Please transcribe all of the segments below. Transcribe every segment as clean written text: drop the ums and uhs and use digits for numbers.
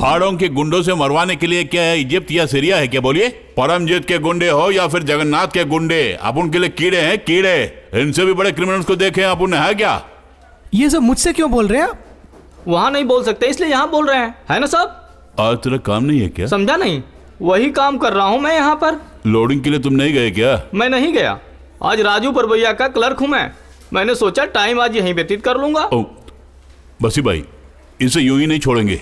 भाड़ों के गुंडों से मरवाने के लिए क्या है इजिप्ट या सीरिया है क्या? बोलिए, परमजीत के गुंडे हो या फिर जगन्नाथ के गुंडे, आप उनके लिए कीड़े हैं, कीड़े। इनसे भी बड़े क्रिमिनल्स को देखे आप उन्हें, है क्या? ये सब मुझसे क्यों बोल रहे हैं? वहाँ नहीं बोल सकते इसलिए यहाँ बोल रहे हैं, है ना साहब? आज तेरा काम नहीं है क्या? समझा नहीं? वही काम कर रहा हूँ मैं यहाँ पर। लोडिंग के लिए तुम नहीं गए क्या? मैं नहीं गया, आज राजू परवैया का क्लर्क हूँ मैं। मैंने सोचा टाइम आज यहीं व्यतीत कर लूंगा। बसी भाई, इसे यूं ही नहीं छोड़ेंगे।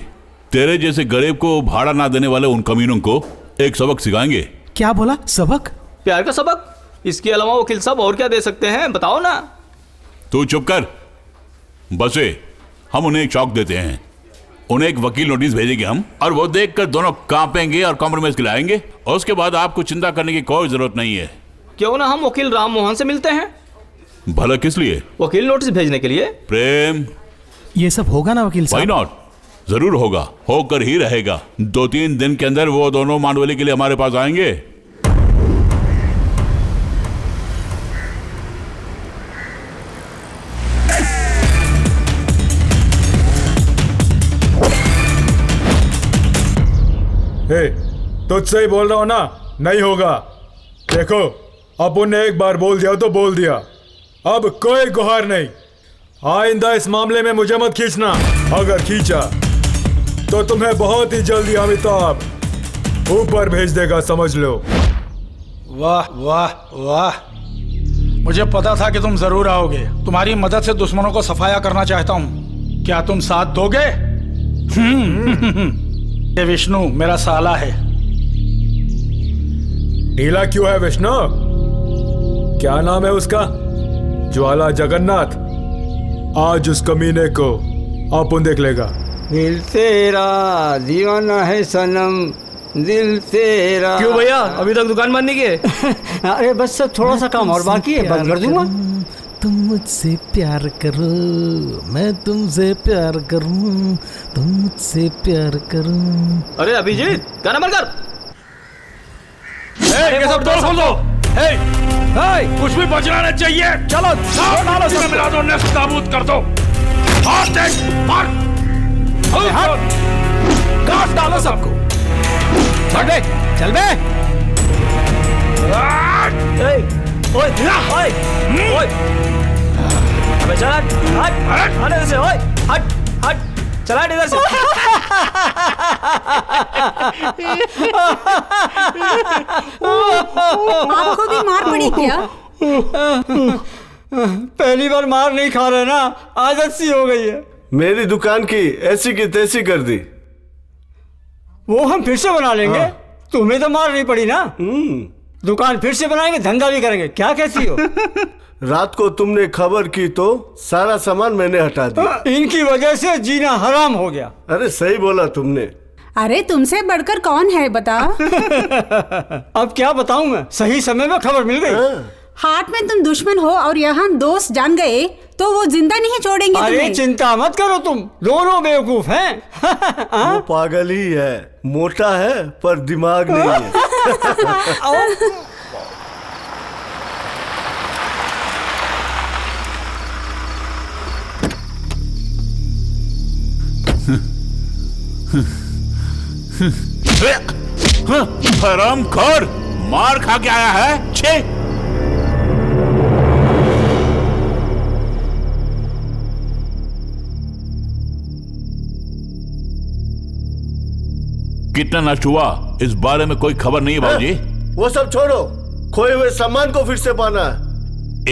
तेरे जैसे गरीब को भाड़ा ना देने वाले उन कमीनों को एक सबक सिखाएंगे। क्या बोला? सबक? प्यार का सबक? इसके अलावा वकील साहब और क्या दे सकते हैं, बताओ ना। तू चुप कर। बसे, हम उन्हें एक शॉक देते हैं। उन्हें एक वकील नोटिस भेजेंगे हम, और वो देखकर दोनों कांपेंगे और कॉम्प्रोमाइज के लाएंगे। और उसके बाद आपको चिंता करने की कोई जरूरत नहीं है। क्यों ना हम वकील राम मोहन से मिलते हैं। भला किस लिए? वकील नोटिस भेजने के लिए। प्रेम, ये सब होगा ना वकील साहब? व्हाई नॉट, जरूर होगा, होकर ही रहेगा। 2-3 दिन के अंदर वो दोनों मांडवली के लिए हमारे पास आएंगे। तुझसे ही बोल रहा हूं ना, नहीं होगा। देखो, अपन ने एक बार बोल दिया तो बोल दिया, अब कोई गुहार नहीं। आइंदा इस मामले में मुझे मत खींचना। अगर खींचा तो तुम्हें बहुत ही जल्दी अमिताभ ऊपर भेज देगा, समझ लो। वाह वाह वाह, मुझे पता था कि तुम जरूर आओगे। तुम्हारी मदद से दुश्मनों को सफाया करना चाहता हूँ, क्या तुम साथ दोगे? ये विष्णु मेरा साला है। ढीला क्यों है विष्णु? क्या नाम है उसका? ज्वाला जगन्नाथ। आज उस कमीने को अपन देख लेगा। दिल तेरा दीवाना है सनम, दिल तेरा। क्यों भैया, अभी तक दुकान बंद नहीं किए? अरे बस थोड़ा सा काम और बाकी है, बंद कर दूंगा। तुम मुझसे प्यार करो, मैं तुमसे प्यार करूं, तुम मुझसे प्यार करो। अरे अभिजीत, गाना बंद कर। ये सब तोड़ फोड़ दो। कुछ भी बचना नहीं चाहिए। चलो सब मिला दो, नेक्स्ट नाबूद कर दो। हाथ देख, मार, काट डालो सबको। चल बे, चल बे। ओए, ओए, अबे चल, हट इधर से, ओए, हट, चला इधर से। आपको भी मार पड़ी क्या? पहली बार मार नहीं खा रहे ना, आदत सी हो गई है। मेरी दुकान की ऐसी की तैसी कर दी। वो हम फिर से बना लेंगे। तुम्हें तो मार नहीं पड़ी ना। दुकान फिर से बनाएंगे, धंधा भी करेंगे। क्या कहती हो? रात को तुमने खबर की तो सारा सामान मैंने हटा दिया। इनकी वजह से जीना हराम हो गया। अरे सही बोला तुमने। अरे तुमसे बढ़कर कौन है बता? अब क्या बताऊं मैं, सही समय में खबर मिल गई। हाट में तुम दुश्मन हो और यहाँ दोस्त जान गए तो वो जिंदा नहीं छोड़ेंगे अरे तुम्हें। चिंता मत करो, तुम दोनों बेवकूफ हैं। वो पागल ही है, मोटा है पर दिमाग नहीं है। हरामखोर, मार खा के आया है। छे, कितना नष्ट हुआ इस बारे में कोई खबर नहीं है बाबूजी। वो सब छोड़ो, खोए हुए सामान को फिर से पाना है।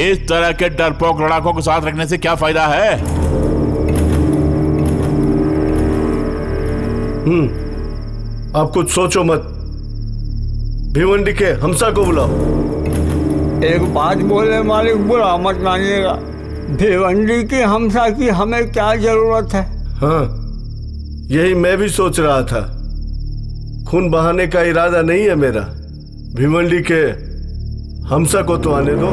इस तरह के डरपोक लड़ाकों को साथ रखने से क्या फायदा है? आप कुछ सोचो मत। भिवंडी के हमसा को बुलाओ। एक बात बोले मालिक, बुरा मत मानिएगा। भिवंडी की हमसा की हमें क्या जरूरत है? हाँ, यही मैं भी सोच रहा था। खून बहाने का इरादा नहीं है मेरा। भिवंडी के हमसा को तो आने दो।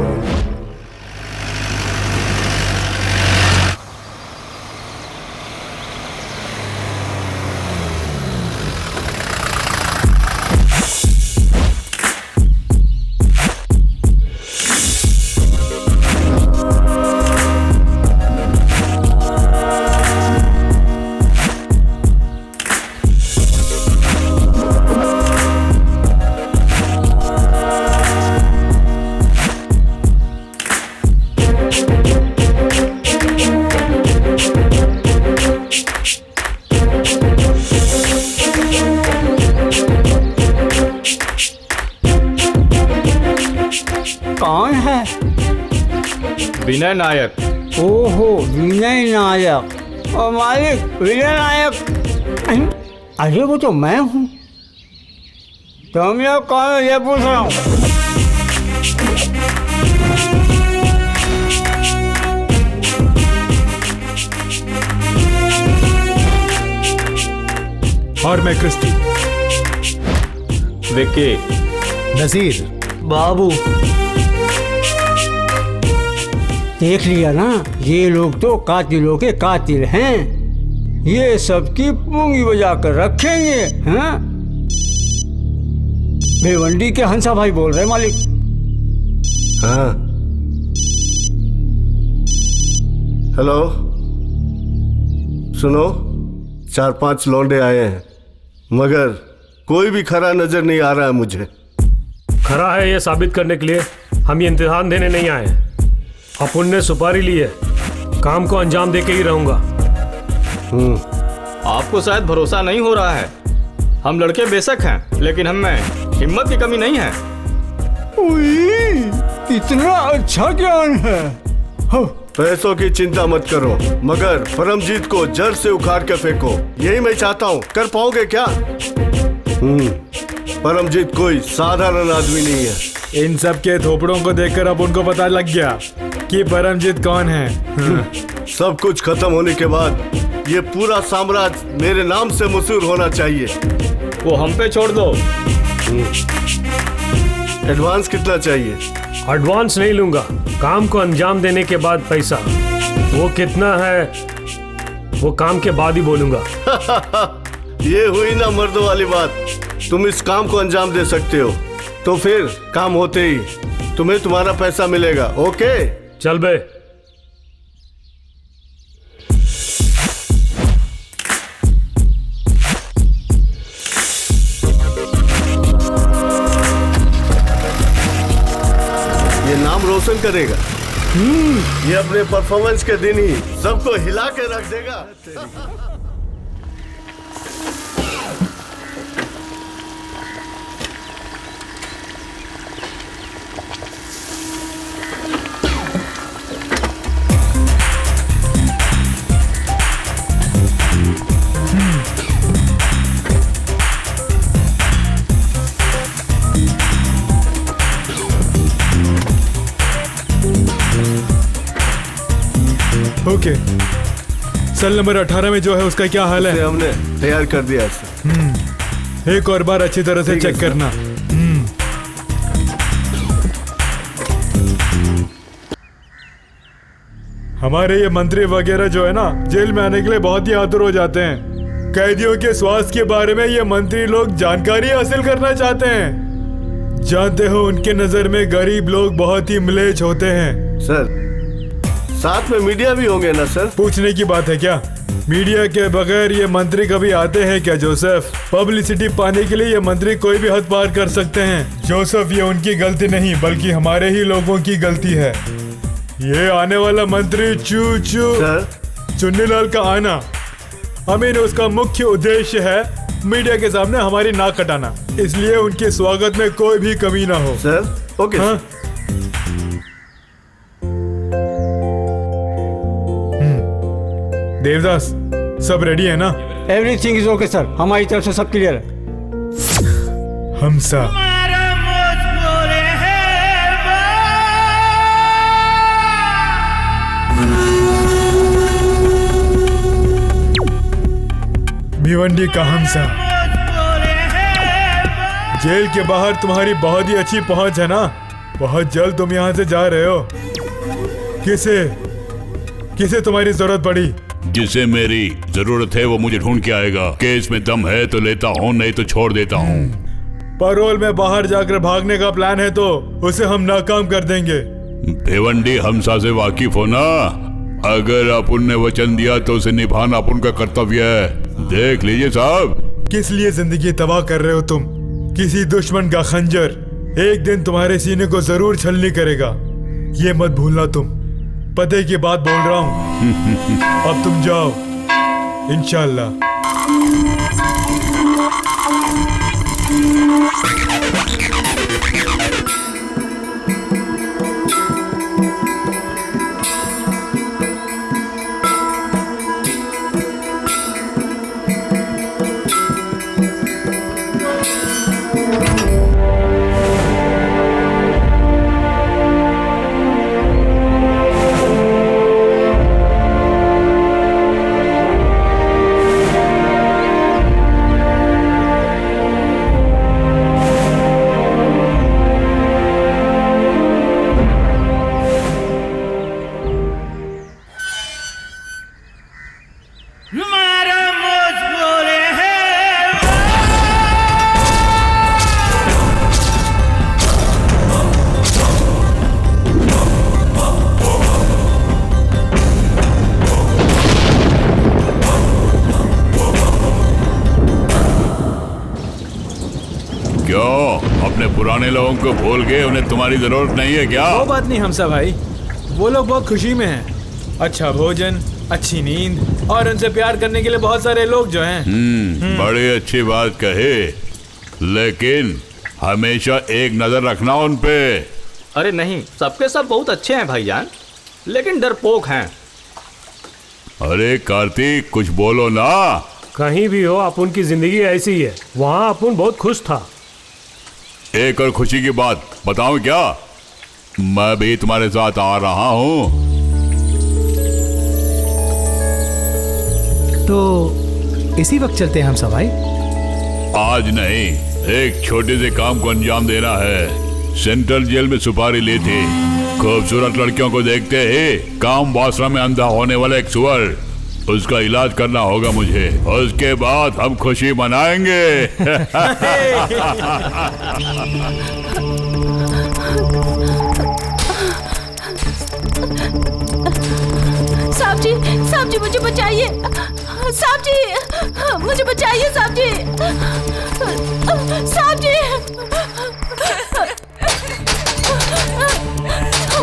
विनय नायक। ओहो, विनय नायक। और मालिक विनय नायक। अरे वो तो मैं हूँ। तुम लोग कौन हो ये पूछ रहा हूँ। और मैं क्रिस्टी। विक्की। नसीर। बाबू। देख लिया ना, ये लोग तो कातिलों के कातिल हैं। ये सबकी पूंगी बजा कर रखेंगे। हाँ, भिवंडी के हंसा भाई बोल रहे मालिक। हाँ। हेलो, सुनो, 4-5 लौंडे आए हैं, मगर कोई भी खरा नजर नहीं आ रहा है मुझे। खरा है ये साबित करने के लिए हम ये इम्तिहान देने नहीं आए। अपुन ने सुपारी ली है, काम को अंजाम दे के ही रहूंगा। आपको शायद भरोसा नहीं हो रहा है। हम लड़के बेशक हैं, लेकिन हम में हिम्मत की कमी नहीं है। इतना अच्छा ज्ञान है। पैसों की चिंता मत करो, मगर परमजीत को जड़ से उखाड़ के फेंको, यही मैं चाहता हूँ। कर पाओगे क्या? परमजीत कोई साधारण आदमी नहीं है। इन सब के थोपड़ों को देखकर अब उनको पता लग गया कि परमजीत कौन है। सब कुछ खत्म होने के बाद ये पूरा साम्राज्य मेरे नाम से मशहूर होना चाहिए। वो हम पे छोड़ दो। एडवांस कितना चाहिए? एडवांस नहीं लूंगा, काम को अंजाम देने के बाद पैसा। वो कितना है वो काम के बाद ही बोलूंगा। ये हुई ना मर्दों वाली बात। तुम इस काम को अंजाम दे सकते हो, तो फिर काम होते ही तुम्हें तुम्हारा पैसा मिलेगा। ओके, चल बे। ये नाम रोशन करेगा। ये अपने परफॉर्मेंस के दिन ही सबको हिला के रख देगा। ओके, सेल नंबर 18 में जो है उसका क्या हाल है? हमने तैयार कर दिया सर। एक और बार अच्छी तरह से चेक करना। हमारे ये मंत्री वगैरह जो है ना, जेल में आने के लिए बहुत ही आतुर हो जाते हैं। कैदियों के स्वास्थ्य के बारे में ये मंत्री लोग जानकारी हासिल करना चाहते हैं। जानते हो, उनके नजर में गरीब लोग बहुत ही म्लेच्छ होते हैं। सर, साथ में मीडिया भी होंगे ना सर? पूछने की बात है क्या? मीडिया के बगैर ये मंत्री कभी आते हैं क्या जोसेफ? पब्लिसिटी पाने के लिए ये मंत्री कोई भी हद पार कर सकते हैं। जोसेफ, ये उनकी गलती नहीं बल्कि हमारे ही लोगों की गलती है। ये आने वाला मंत्री सर, चुन्नीलाल का आना, उसका मुख्य उद्देश्य है मीडिया के सामने हमारी नाक कटाना। इसलिए उनके स्वागत में कोई भी कमी ना हो। Sir, okay. हाँ? देवदास, सब रेडी है ना? एवरीथिंग इज ओके सर, हमारी तरफ से सब क्लियर है। हमसा, भिवंडी का हमसा। जेल के बाहर तुम्हारी बहुत ही अच्छी पहुंच है ना? बहुत जल्द तुम यहाँ से जा रहे हो। किसे तुम्हारी जरूरत पड़ी? जिसे मेरी जरूरत है वो मुझे ढूंढ के आएगा। केस में दम है तो लेता हूँ, नहीं तो छोड़ देता हूँ। पैरोल में बाहर जाकर भागने का प्लान है तो उसे हम नाकाम कर देंगे। भिवंडी हमसा से वाकिफ हो ना? अगर अपुन ने वचन दिया तो उसे निभाना अपुन का कर्तव्य है। देख लीजिए साहब। किस लिए जिंदगी तबाह कर रहे हो तुम? किसी दुश्मन का खंजर एक दिन तुम्हारे सीने को जरूर छलनी करेगा, ये मत भूलना। तुम पते की बात बोल रहा हूँ। अब तुम जाओ, इंशाल्लाह। अपने पुराने लोगों को भूल गए, उन्हें तुम्हारी जरूरत नहीं है क्या? वो बात नहीं हमसा भाई, वो लोग बहुत खुशी में हैं। अच्छा भोजन, अच्छी नींद और उनसे प्यार करने के लिए बहुत सारे लोग जो हैं। बड़ी अच्छी बात कहे, लेकिन हमेशा एक नजर रखना उन पे। अरे नहीं, सबके सब बहुत अच्छे हैं भाईजान, लेकिन डरपोक हैं। अरे कार्तिक, कुछ बोलो ना। कहीं भी हो, अपुन की जिंदगी ऐसी ही है। वहाँ अपुन बहुत खुश था। एक और खुशी की बात बताऊं क्या? मैं भी तुम्हारे साथ आ रहा हूँ। तो इसी वक्त चलते हैं हम सब भाई। आज नहीं, एक छोटे से काम को अंजाम देना है। सेंट्रल जेल में सुपारी ली थी। खूबसूरत लड़कियों को देखते ही काम वासना में अंधा होने वाला एक सुअर, उसका इलाज करना होगा मुझे। उसके बाद हम खुशी मनाएंगे। साहब जी मुझे बचाइए। साहब जी मुझे बचाइए। साहब जी, साहब जी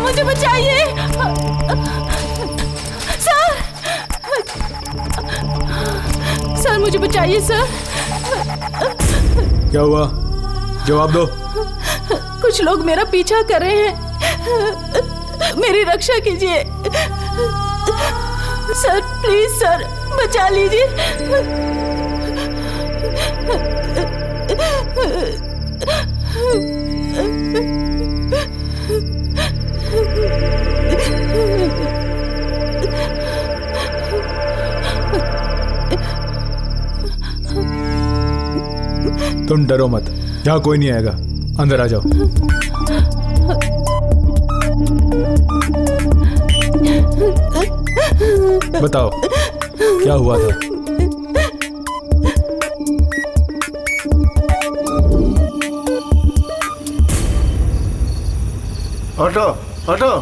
मुझे बचाइए। सर मुझे बचाइए सर। क्या हुआ? जवाब दो। कुछ लोग मेरा पीछा कर रहे हैं, मेरी रक्षा कीजिए सर, प्लीज सर, बचा लीजिए। तुम डरो मत, यहाँ कोई नहीं आएगा, अंदर आ जाओ। बताओ क्या हुआ था? हटो हटो,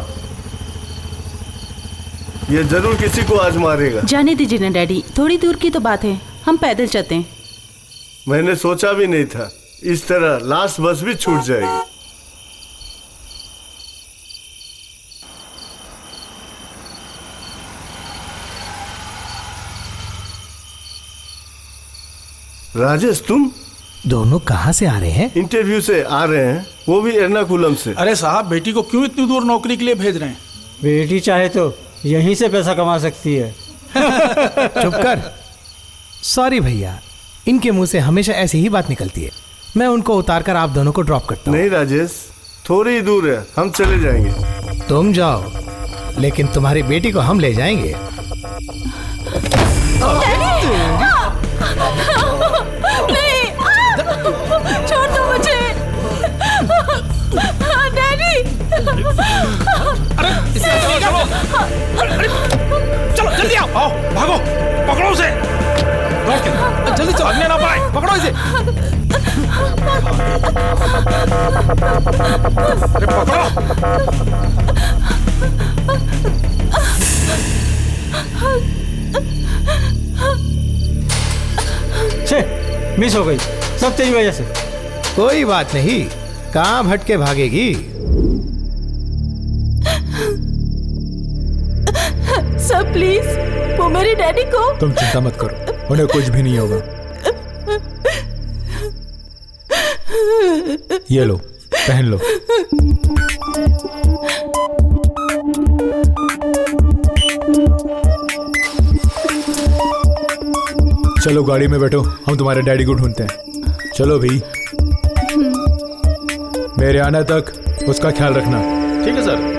ये जरूर किसी को आज मारेगा। जाने दीजिए ना डैडी, थोड़ी दूर की तो बात है, हम पैदल चलते हैं। मैंने सोचा भी नहीं था इस तरह लास्ट बस भी छूट जाएगी। राजेश, तुम दोनों कहाँ से आ रहे हैं? इंटरव्यू से आ रहे हैं, वो भी एर्नाकुलम से। अरे साहब, बेटी को क्यों इतनी दूर नौकरी के लिए भेज रहे हैं? बेटी चाहे तो यहीं से पैसा कमा सकती है। चुप कर। सॉरी भैया, इनके मुंह से हमेशा ऐसी ही बात निकलती है। मैं उनको उतार कर आप दोनों को ड्रॉप करता हूँ। नहीं राजेश, थोड़ी ही दूर है, हम चले जाएंगे। तुम जाओ, लेकिन तुम्हारी बेटी को हम ले जाएंगे। नहीं, छोड़ दो मुझे। डैडी, चलो जल्दी आओ, भागो, पकड़ो उसे। जल्दी चलो, भागने ना पाए, पकड़ो इसे। अरे पकड़ो। मिस हो गई, सब तेरी वजह से। कोई बात नहीं, कहाँ भटके के भागेगी। सर प्लीज, वो मेरे डैडी को। तुम चिंता मत करो, उन्हें कुछ भी नहीं होगा। ये लो, पहन लो। चलो गाड़ी में बैठो, हम तुम्हारे डैडी को ढूंढते हैं। चलो भी, मेरे आने तक उसका ख्याल रखना। ठीक है सर।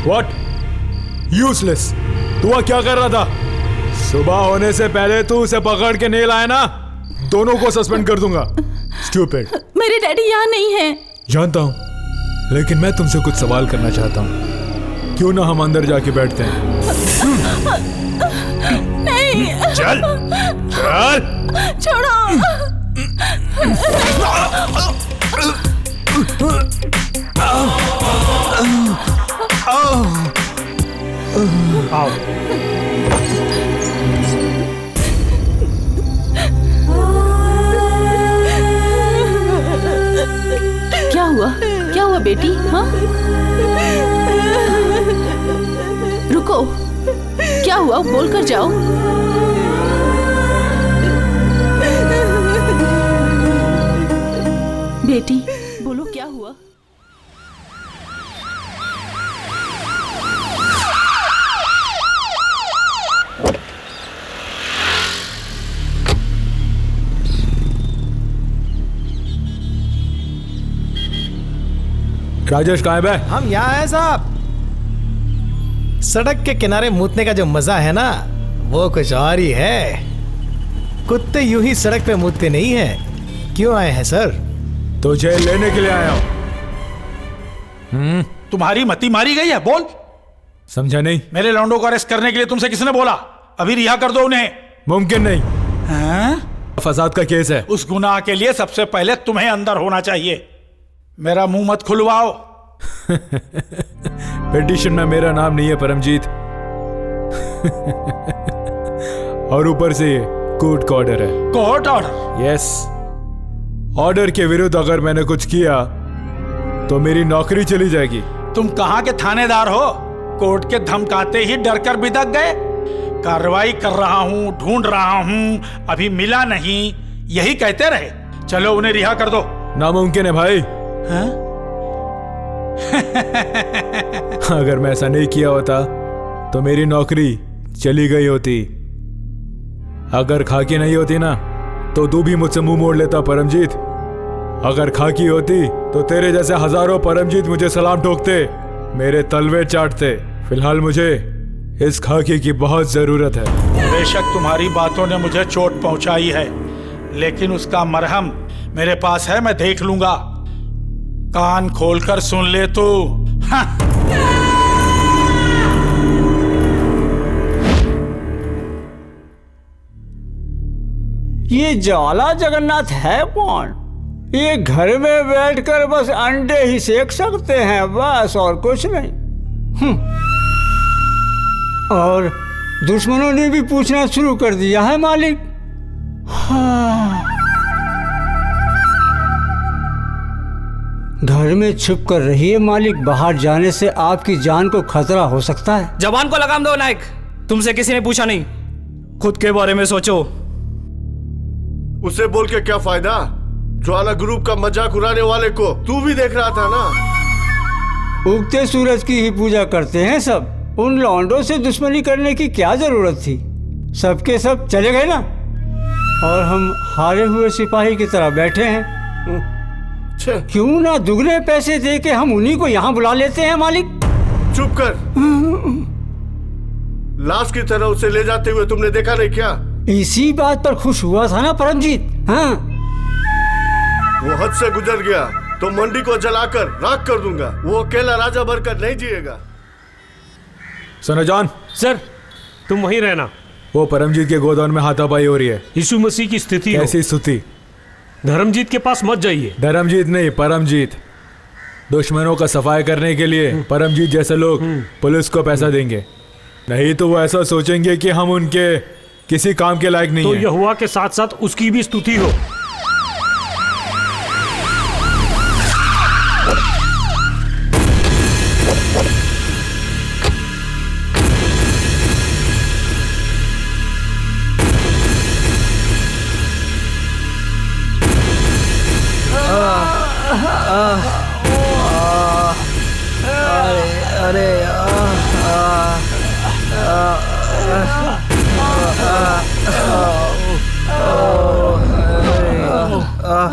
What? Useless! तू वहाँ क्या कर रहा था? सुबह होने से पहले तू उसे पकड़ के नहीं लाया ना, दोनों को सस्पेंड कर दूंगा। Stupid! मेरे डैडी यहाँ नहीं हैं। जानता हूँ, लेकिन मैं तुमसे कुछ सवाल करना चाहता हूँ। क्यों ना हम अंदर जाके बैठते हैं? नहीं। चल चल। छोड़ो। आओ। क्या हुआ? क्या हुआ बेटी? हाँ, रुको, क्या हुआ? बोल कर जाओ। बेटी बोलो, क्या हुआ? राजेश कहाँ है बे? हम यहाँ हैं साहब। सड़क के किनारे मूतने का जो मजा है ना, वो कुछ और ही है। कुत्ते यूं ही सड़क पे मूतते नहीं हैं। क्यों आए हैं सर? तुझे लेने के लिए आया हूँ। तुम्हारी मती मारी गई है? बोल। समझा नहीं? मेरे लौंडों को अरेस्ट करने के लिए तुमसे किसने बोला? अभी रिहा कर दो उन्हें। मुमकिन नहीं। हाँ? फसाद का केस है। उस गुनाह के लिए सबसे पहले तुम्हें अंदर होना चाहिए। मेरा मुंह मत खुलवाओ। पिटीशन में मेरा नाम नहीं है परमजीत। और ऊपर से ये कोर्ट का ऑर्डर है। Court order? यस। ऑर्डर के विरुद्ध अगर मैंने कुछ किया तो मेरी नौकरी चली जाएगी। तुम कहाँ के थानेदार हो? कोर्ट के धमकाते ही डर कर बिदक गए। कार्रवाई कर रहा हूँ, ढूंढ रहा हूँ, अभी मिला नहीं, यही कहते रहे। चलो उन्हें रिहा कर दो। नामुमकिन है भाई। हाँ? अगर मैं ऐसा नहीं किया होता तो मेरी नौकरी चली गई होती। अगर खाकी नहीं होती ना तो तू भी मुझसे मुंह मोड़ लेता परमजीत। अगर खाकी होती तो तेरे जैसे हजारों परमजीत मुझे सलाम ठोकते, मेरे तलवे चाटते। फिलहाल मुझे इस खाकी की बहुत जरूरत है। बेशक तुम्हारी बातों ने मुझे चोट पहुंचाई है, लेकिन उसका मरहम मेरे पास है, मैं देख लूंगा। कान खोलकर सुन ले तू। हाँ। ये ज्वाला जगन्नाथ है कौन? ये घर में बैठकर बस अंडे ही सेक सकते हैं, बस और कुछ नहीं। और दुश्मनों ने भी पूछना शुरू कर दिया है मालिक। हाँ। घर में छुप कर रहिए मालिक, बाहर जाने से आपकी जान को खतरा हो सकता है। जवान को लगाम दो नायक, तुमसे किसी ने पूछा नहीं, खुद के बारे में सोचो। उसे बोल के क्या फायदा? ज्वाला ग्रुप का मजाक उड़ाने वाले को तू भी देख रहा था ना। उगते सूरज की ही पूजा करते हैं सब। उन लौंडों से दुश्मनी करने की क्या जरूरत थी? सबके सब चले गए ना, और हम हारे हुए सिपाही की तरह बैठे हैं। क्यों ना दुगने पैसे दे के हम उन्हीं को यहाँ बुला लेते हैं मालिक। चुप कर। लाश की तरह उसे ले जाते हुए तुमने देखा नहीं क्या? इसी बात पर खुश हुआ था ना परमजीत। हाँ, वो हद से गुजर गया तो मंडी को जलाकर राख कर दूंगा। वो अकेला राजा बनकर नहीं जिएगा। सनाजान सर, तुम वहीं रहना। वो परमजीत के गोदान में हाथापाई हो रही है। यीशु मसीह की स्थिति कैसी स्तुति? धर्मजीत के पास मत जाइए। धर्मजीत नहीं, परमजीत। दुश्मनों का सफाई करने के लिए परमजीत जैसे लोग पुलिस को पैसा देंगे, नहीं तो वो ऐसा सोचेंगे कि हम उनके किसी काम के लायक नहीं तो है। यहोवा के साथ साथ उसकी भी स्तुति हो।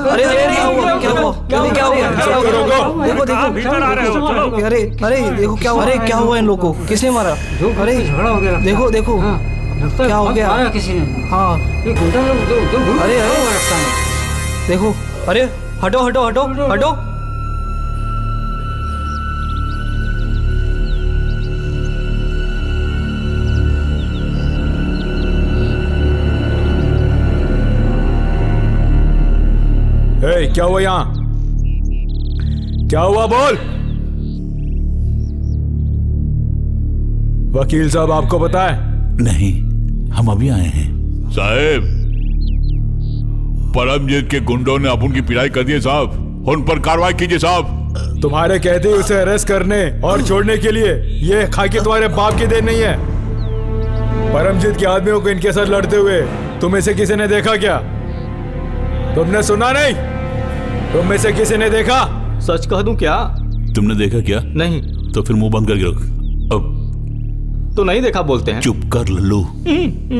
अरे अरे क्या हो गया? देखो भीतर आ रहे हो, चलो। अरे अरे देखो क्या हुआ? अरे क्या हुआ इन लोगों को? किसने मारा? अरे झगड़ा हो गया। देखो देखो क्या हो गया? किसी ने। हाँ ये गुंडा लोग अरे देखो, अरे हटो हटो हटो हटो। क्या हुआ यहाँ? क्या हुआ बोल। वकील साहब आपको पता है? नहीं, हम अभी आए हैं। साहब, परमजीत के गुंडों ने अपुन की पिटाई कर दी है साहब। उन पर कार्रवाई कीजिए साहब। तुम्हारे कहते ही उसे अरेस्ट करने और छोड़ने के लिए ये खाकी तुम्हारे बाप की देन नहीं है। परमजीत के आदमियों को इनके साथ लड़ते हुए तुम में से किसी ने देखा क्या? तुमने सुना नहीं? तुम में से किसी ने देखा? सच कह दूं क्या? तुमने देखा क्या? नहीं। तो फिर मुंह बंद करके रख। अब तो नहीं देखा बोलते हैं। चुप कर लल्लू।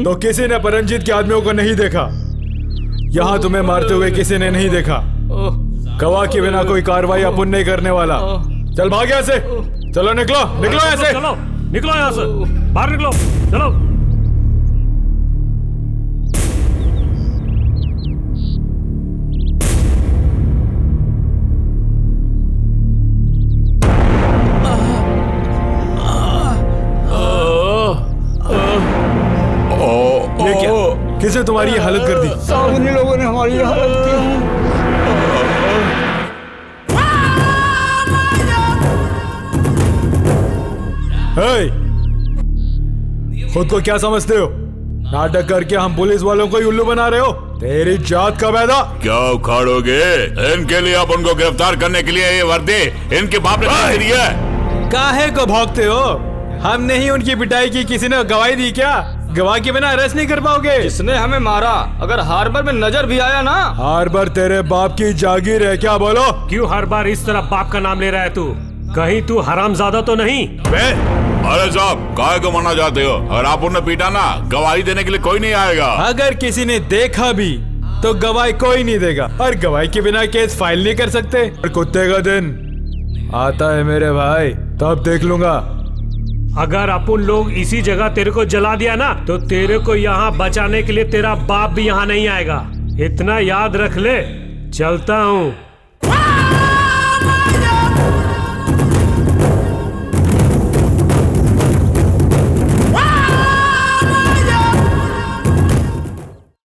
तो किसी ने परमजीत के आदमियों को नहीं देखा। यहाँ तुम्हें मारते हुए किसी ने नहीं देखा। गवाह के बिना कोई कार्रवाई अपन नहीं करने वाला। चल भाग यहाँ से। चलो निकलो, निकलो यहाँ से। चलो निकलो यहाँ से, बाहर निकलो, चलो। ये क्या? किसने तुम्हारी ये हालत कर दी? उन लोगों ने हमारी ये हालत की। खुद को क्या समझते हो? नाटक करके हम पुलिस वालों को ही उल्लू बना रहे हो? तेरी जात का पैदा। क्या उखाड़ोगे? इनके लिए आप उनको गिरफ्तार करने के लिए ये वर्दी इनके बाप ने दी है। काहे को भौंकते हो? हमने ही उनकी पिटाई की, किसी ने गवाही दी क्या? गवाह के बिना अरेस्ट नहीं कर पाओगे। जिसने हमें मारा अगर हार्बर में नजर भी आया ना। हार्बर तेरे बाप की जागीर है क्या? बोलो। क्यों हर बार इस तरह बाप का नाम ले रहा है तू? कहीं तू हरामजादा तो नहीं? अरे साहब, काहे को मरना चाहते हो? अगर आप उन्हें पीटा ना, गवाही देने के लिए कोई नहीं आएगा। अगर किसी ने देखा भी तो गवाही कोई नहीं देगा, और गवाही के बिना केस फाइल नहीं कर सकते। और कुत्ते का दिन आता है मेरे भाई, तब देख लूंगा। अगर अपन लोग इसी जगह तेरे को जला दिया ना, तो तेरे को यहाँ बचाने के लिए तेरा बाप भी यहाँ नहीं आएगा। इतना याद रख ले। चलता हूँ।